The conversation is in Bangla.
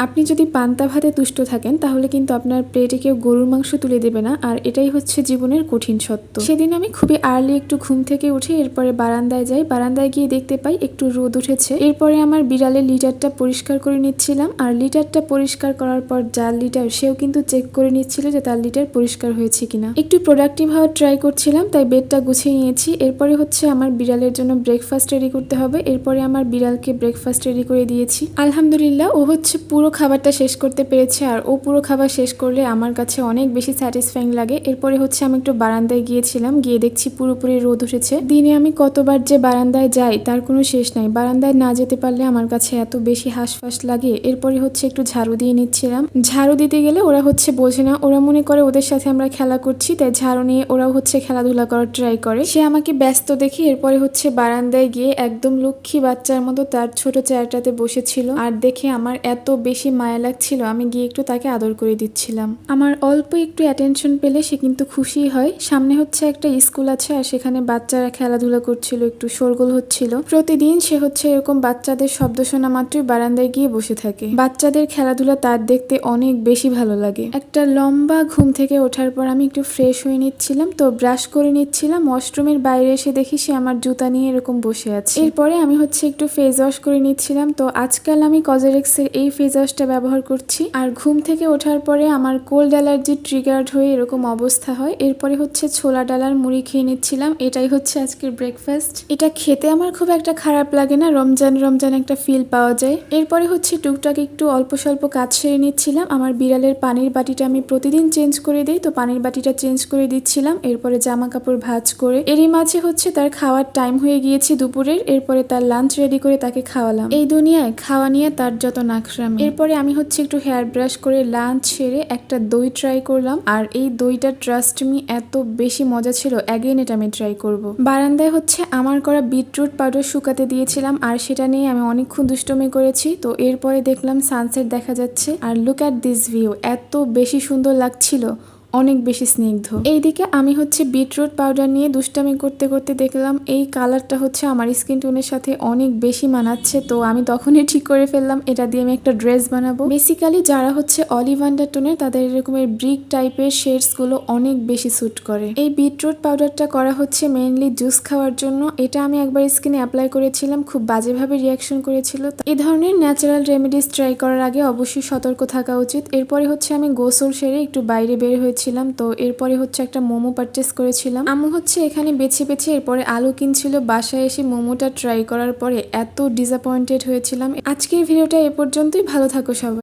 আপনি যদি পান্তা ভাতে তুষ্ট থাকেন তাহলে কিন্তু আপনার প্লেটে কেউ গরুর মাংস তুলে দেবে না, আর এটাই হচ্ছে জীবনের কঠিন সত্য। সেদিন আমি খুবই আর্লি একটু ঘুম থেকে উঠে এরপরে বারান্দায় যাই। বারান্দায় গিয়ে দেখতে পাই একটু রোদ উঠেছে। এরপরে আমার বিড়ালের লিটারটা পরিষ্কার করে নিচ্ছিলাম, আর লিটারটা পরিষ্কার করার পর যার লিটার সেও কিন্তু চেক করে নিচ্ছিল যে তার লিটার পরিষ্কার হয়েছে কিনা। একটু প্রোডাক্টিভ হওয়ার ট্রাই করছিলাম, তাই বেডটা গুছিয়ে নিয়েছি। এরপরে হচ্ছে আমার বিড়ালের জন্য ব্রেকফাস্ট রেডি করতে হবে। এরপরে আমার বিড়ালকে ব্রেকফাস্ট রেডি করে দিয়েছি। আলহামদুলিল্লাহ, ও হচ্ছে পুরো খাবারটা শেষ করতে পেরেছে, আর ও পুরো খাবার শেষ করলে আমার কাছে অনেক বেশি স্যাটিসফাইং লাগে। এরপরে হচ্ছে আমি একটু বারান্দায় গিয়েছিলাম, গিয়ে দেখছি পুরোপুরি রোদ উঠেছে। দিনে আমি কতবার যে বারান্দায় যাই তার কোনো শেষ নাই। বারান্দায় না যেতে পারলে আমার কাছে এত বেশি হাঁসফাঁস লাগে। এরপরে হচ্ছে একটু ঝাড়ু দিয়ে নিচ্ছিলাম। ঝাড়ু দিতে গেলে ওরা হচ্ছে বোঝে না, ওরা মনে করে ওদের সাথে আমরা খেলা করছি, তাই ঝাড়ু নিয়ে ওরাও হচ্ছে খেলাধুলা করার ট্রাই করে। সে আমাকে ব্যস্ত দেখে এরপরে হচ্ছে বারান্দায় গিয়ে একদম লক্ষ্মী বাচ্চার মতো তার ছোট চেয়ারটাতে বসেছিল, আর দেখে আমার এত বেশি মায়া লাগছিল, আমি গিয়ে একটু তাকে আদর করে দিচ্ছিলাম। আমার অল্প একটু অ্যাটেনশন পেলে সে কিন্তু খুশি হয়। সামনে হচ্ছে একটা স্কুল আছে, আর সেখানে বাচ্চারা খেলাধুলা করছিল, একটু শোরগোল হচ্ছিল। প্রতিদিন সে হচ্ছে এরকম বাচ্চাদের শব্দ শোনা মাত্রই বারান্দায় গিয়ে বসে থাকে। বাচ্চাদের খেলাধুলা তার দেখতে অনেক বেশি ভালো লাগে। একটা লম্বা ঘুম থেকে ওঠার পর আমি একটু ফ্রেশ হয়ে নিচ্ছিলাম, তো ব্রাশ করে নিচ্ছিলাম। ওয়াশরুমের বাইরে এসে দেখি সে আমার জুতা নিয়ে এরকম বসে আছে। এরপরে আমি হচ্ছে একটু ফেস ওয়াশ করে নিচ্ছিলাম। তো আজকাল আমি কজেরেক্সের এই ফেস ওয়াশটা ব্যবহার করছি। আর ঘুম থেকে ওঠার পরে আমার কোল্ড অ্যালার্জি ট্রিগার্ড হয়ে এরকম অবস্থা হয়। এরপরে হচ্ছে ছোলা ডালার মুড়ি খেয়ে নিচ্ছিলাম। এটাই হচ্ছে আজকের ব্রেকফাস্ট। এটা খেতে আমার খুব একটা খারাপ লাগে না, রমজান রমজান একটা ফিল পাওয়া যায়। এরপরে হচ্ছে টুকটাক একটু অল্প স্বল্প কাজ সেরে নিচ্ছিলাম। আমার বিড়ালের পানির বাটিটা আমি প্রতিদিন চেঞ্জ করে দিই, তো পানির বাটিটা চেঞ্জ করে দিচ্ছিলাম। এরপরে জামা কাপড় ভাঁজ করে এরই মাঝে হচ্ছে তার খাওয়ার টাইম হয়ে গিয়েছে দুপুরের। এরপরে তার লাঞ্চ রেডি করে তাকে খাওয়ালাম। এই দুনিয়ায় খাওয়া নিয়ে তার যত নাকশামি। এরপরে আমি হচ্ছে একটু হেয়ার ব্রাশ করে লাঞ্চ সেরে একটা দই ট্রাই করলাম, আর এই দইটা ট্রাস্ট মি এত বেশি মজা ছিল, অ্যাগেন এটা আমি ট্রাই করব। বারান্দায় হচ্ছে আমার করা বিটরুট পাউডার শুকাতে দিয়েছিলাম, আর সেটা নিয়ে আমি অনেকক্ষণ দুষ্টমি করেছি। তো এরপরে দেখলাম সানসেট দেখা যাচ্ছে, আর লুক অ্যাট দিস ভিউ, এত বেশি সুন্দর লাগছিল, অনেক বেশি স্নিগ্ধ। এইদিকে আমি হচ্ছে বিটরুট পাউডার নিয়ে দুষ্টামি করতে করতে দেখলাম এই কালারটা হচ্ছে আমার স্কিন টোনের সাথে অনেক বেশি মানাচ্ছে। তো আমি তখনই ঠিক করে ফেললাম এটা দিয়ে আমি একটা ড্রেস বানাবো। বেসিক্যালি যারা হচ্ছে অলিভ আন্ডারটোনের তাদের এরকমের ব্রিক টাইপের শেডস গুলো অনেক বেশি স্যুট করে। এই বিটরুট পাউডারটা করা হচ্ছে মেইনলি জুস খাওয়ার জন্য। এটা আমি একবার স্কিনে অ্যাপ্লাই করেছিলাম, খুব বাজেভাবে রিয়াকশন করেছিল। এই ধরনের ন্যাচারাল রেমেডিস ট্রাই করার আগে অবশ্যই সতর্ক থাকা উচিত। এরপরে হচ্ছে আমি গোসল সেরে একটু বাইরে বের হয়েছি। তো এরপরে হচ্ছে একটা মোমো পারচেস করেছিলাম। আম্মু হচ্ছে এখানে বেছে বেছে এরপরে আলু কিনছিল। বাসায় এসে মোমোটা ট্রাই করার পরে এত ডিসঅ্যাপয়েন্টেড হয়েছিলাম। আজকের ভিডিওটা এ পর্যন্তই। ভালো থাকো সবাই।